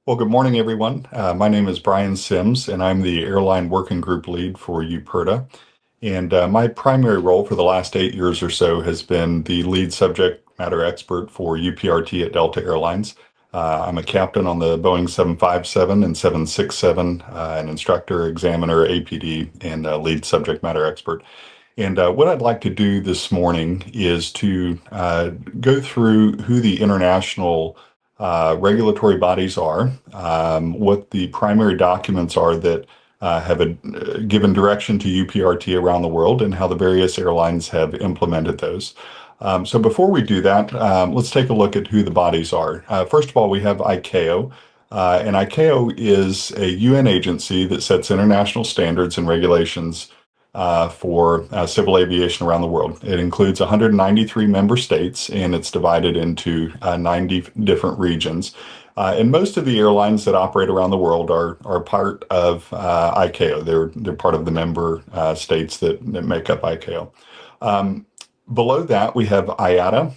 Well, good morning, everyone. My name is Brian Sims, and I'm the Airline Working Group Lead for UPRTA. And my primary role for the last 8 years or so has been the lead subject matter expert for UPRT at Delta Airlines. I'm a captain on the Boeing 757 and 767, an instructor, examiner, APD, and lead subject matter expert. And what I'd like to do this morning is to go through who the international regulatory bodies are, what the primary documents are that given direction to UPRT around the world, and how the various airlines have implemented those. So before we do that, let's take a look at who the bodies are. First of all, we have ICAO. And ICAO is a UN agency that sets international standards and regulations for civil aviation around the world. It includes 193 member states, and it's divided into 90 different regions. And most of the airlines that operate around the world are part of ICAO. They're part of the member states that make up ICAO. Below that, we have IATA,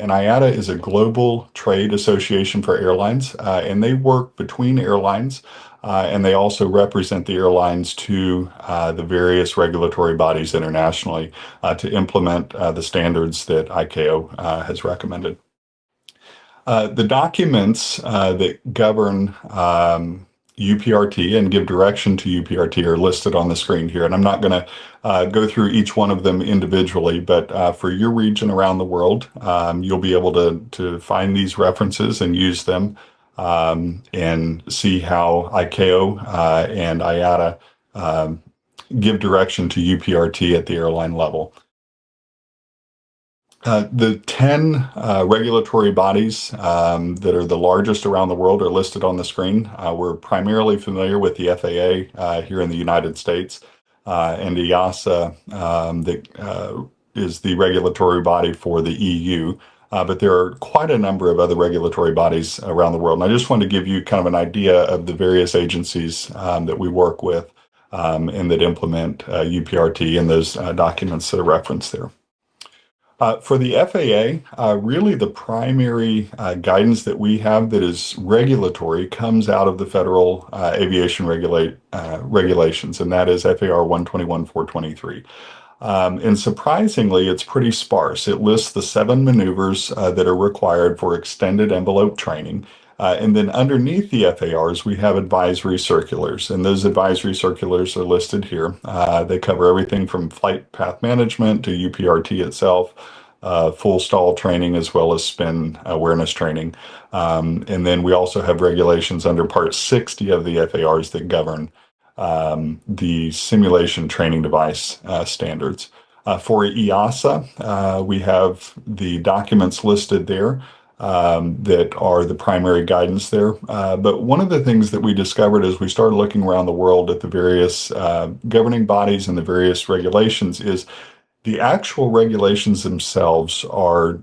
and IATA is a global trade association for airlines, and they work between airlines, and they also represent the airlines to the various regulatory bodies internationally to implement the standards that ICAO has recommended. The documents that govern UPRT and give direction to UPRT are listed on the screen here. And I'm not going to go through each one of them individually, but for your region around the world, you'll be able to find these references and use them and see how ICAO and IATA give direction to UPRT at the airline level. The 10 regulatory bodies that are the largest around the world are listed on the screen. We're primarily familiar with the FAA here in the United States, and EASA that is the regulatory body for the EU. But there are quite a number of other regulatory bodies around the world. And I just wanted to give you kind of an idea of the various agencies that we work with and that implement UPRT and those documents that are referenced there. For the FAA, really the primary guidance that we have that is regulatory comes out of the federal aviation regulations, and that is FAR 121-423. And surprisingly, it's pretty sparse. It lists the 7 maneuvers that are required for extended envelope training. And then underneath the FARs, we have advisory circulars, and those advisory circulars are listed here. They cover everything from flight path management to UPRT itself, full stall training, as well as spin awareness training. And then we also have regulations under Part 60 of the FARs that govern the simulation training device standards. For EASA, we have the documents listed there that are the primary guidance there. But one of the things that we discovered as we started looking around the world at the various governing bodies and the various regulations is the actual regulations themselves are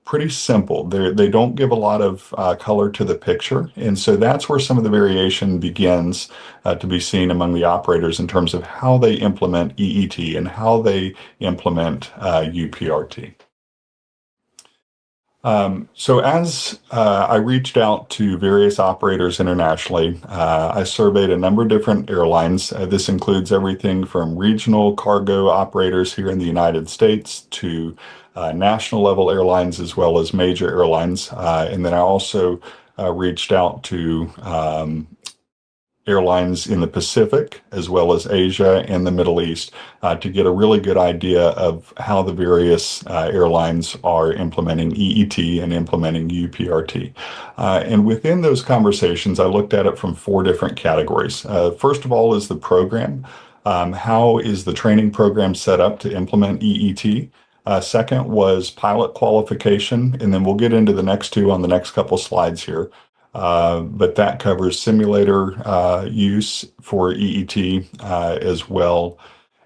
pretty simple. They don't give a lot of color to the picture. And so that's where some of the variation begins to be seen among the operators in terms of how they implement EET and how they implement UPRT. So as I reached out to various operators internationally, I surveyed a number of different airlines. This includes everything from regional cargo operators here in the United States to national level airlines, as well as major airlines. And then I also reached out to airlines in the Pacific, as well as Asia and the Middle East, to get a really good idea of how the various airlines are implementing EET and implementing UPRT. And within those conversations, I looked at it from 4 different categories. First of all is the program. How is the training program set up to implement EET? Second was pilot qualification, and then we'll get into the next 2 on the next couple slides here. But that covers simulator use for EET as well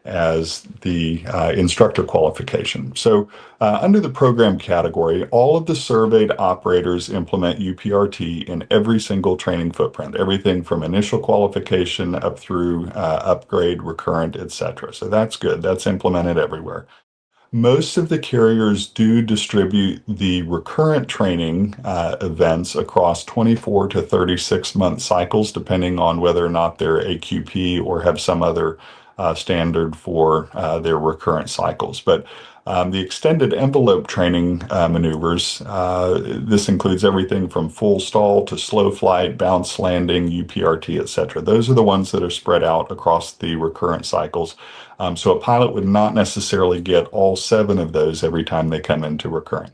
as the instructor qualification. So under the program category, all of the surveyed operators implement UPRT in every single training footprint, everything from initial qualification up through upgrade, recurrent, etc. So that's good. That's implemented everywhere. Most of the carriers do distribute the recurrent training events across 24 to 36-month cycles, depending on whether or not they're AQP or have some other standard for their recurrent cycles. But the extended envelope training maneuvers, this includes everything from full stall to slow flight, bounce landing, UPRT, etc. Those are the ones that are spread out across the recurrent cycles. So a pilot would not necessarily get all 7 of those every time they come into recurrent.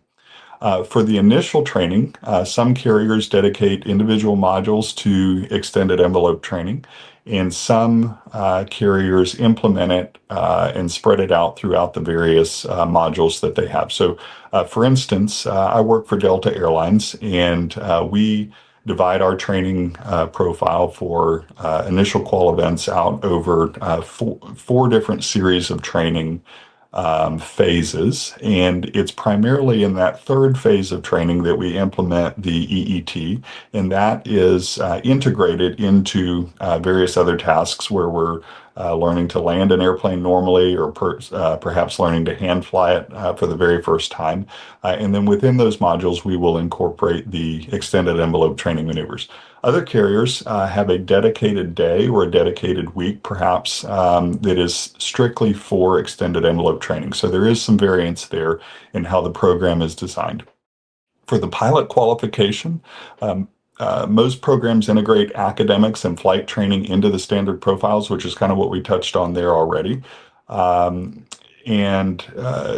For the initial training, some carriers dedicate individual modules to extended envelope training, and some carriers implement it and spread it out throughout the various modules that they have. So, for instance, I work for Delta Airlines, and we divide our training profile for initial qual events out over four different series of training phases. And it's primarily in that third phase of training that we implement the EET, and that is integrated into various other tasks where we're learning to land an airplane normally, or perhaps learning to hand fly it for the very first time. And then within those modules, we will incorporate the extended envelope training maneuvers. Other carriers have a dedicated day or a dedicated week, perhaps, that is strictly for extended envelope training. So there is some variance there in how the program is designed. For the pilot qualification, most programs integrate academics and flight training into the standard profiles, which is kind of what we touched on there already. And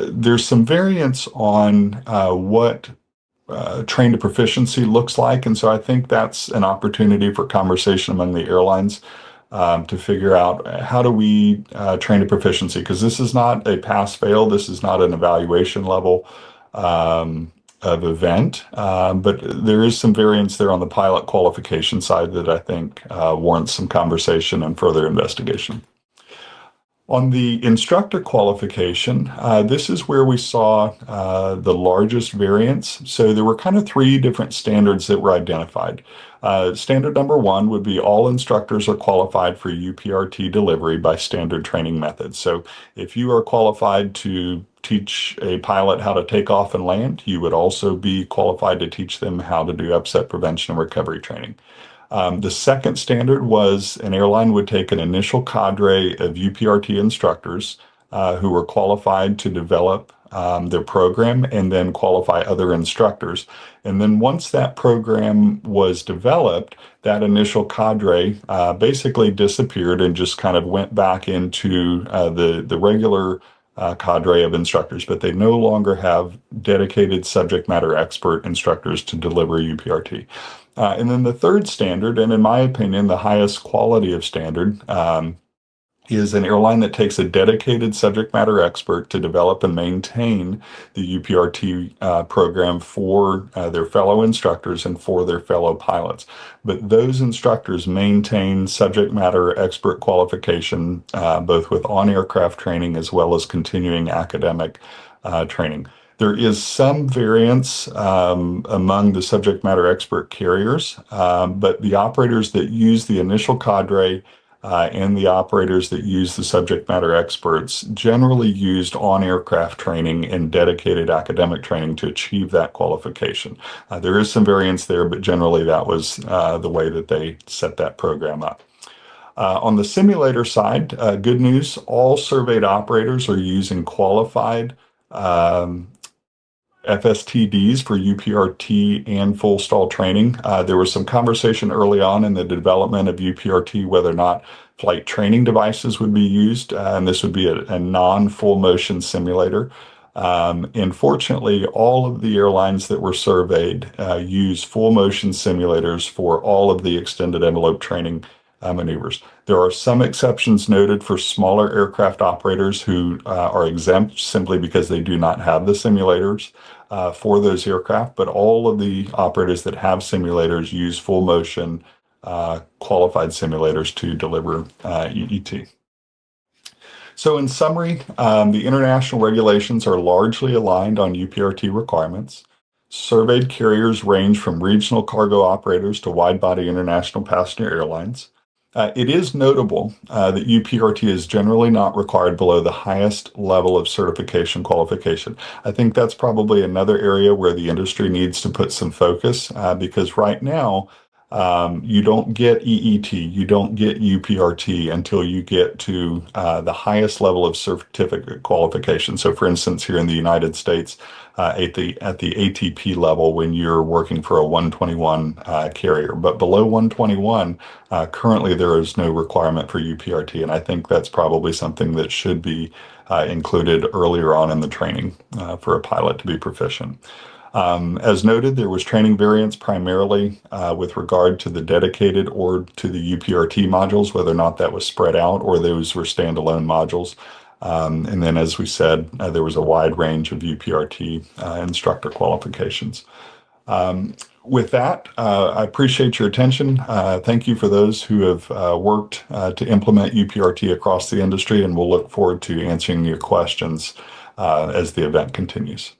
there's some variance on what train to proficiency looks like. And so I think that's an opportunity for conversation among the airlines to figure out how do we train to proficiency, because this is not a pass-fail, this is not an evaluation level of event, but there is some variance there on the pilot qualification side that I think warrants some conversation and further investigation. On the instructor qualification, this is where we saw the largest variance. So there were kind of 3 different standards that were identified. Standard number 1 would be all instructors are qualified for UPRT delivery by standard training methods. So if you are qualified to teach a pilot how to take off and land, you would also be qualified to teach them how to do upset prevention and recovery training. The second standard was an airline would take an initial cadre of UPRT instructors who were qualified to develop their program and then qualify other instructors. And then once that program was developed, that initial cadre basically disappeared and just kind of went back into the regular cadre of instructors, but they no longer have dedicated subject matter expert instructors to deliver UPRT. And then the third standard, and in my opinion, the highest quality of standard, is an airline that takes a dedicated subject matter expert to develop and maintain the UPRT program for their fellow instructors and for their fellow pilots. But those instructors maintain subject matter expert qualification, both with on-aircraft training as well as continuing academic training. There is some variance among the subject matter expert carriers, but the operators that use the initial cadre and the operators that use the subject matter experts generally used on-aircraft training and dedicated academic training to achieve that qualification. There is some variance there, but generally that was the way that they set that program up. On the simulator side, good news, all surveyed operators are using qualified FSTDs for UPRT and full stall training. There was some conversation early on in the development of UPRT whether or not flight training devices would be used, and this would be a non-full motion simulator. And fortunately, all of the airlines that were surveyed use full motion simulators for all of the extended envelope training maneuvers. There are some exceptions noted for smaller aircraft operators who are exempt simply because they do not have the simulators for those aircraft, but all of the operators that have simulators use full motion qualified simulators to deliver EET. So in summary, the international regulations are largely aligned on UPRT requirements. Surveyed carriers range from regional cargo operators to wide-body international passenger airlines. It is notable that UPRT is generally not required below the highest level of certification qualification. I think that's probably another area where the industry needs to put some focus because right now you don't get EET, you don't get UPRT until you get to the highest level of certificate qualification. So, for instance, here in the United States, at the ATP level, when you're working for a 121 carrier, but below 121. Currently, there is no requirement for UPRT, and I think that's probably something that should be included earlier on in the training for a pilot to be proficient. As noted, there was training variance primarily with regard to the dedicated or to the UPRT modules, whether or not that was spread out or those were standalone modules. And then, as we said, there was a wide range of UPRT instructor qualifications. With that, I appreciate your attention. Thank you for those who have worked to implement UPRT across the industry, and we'll look forward to answering your questions as the event continues.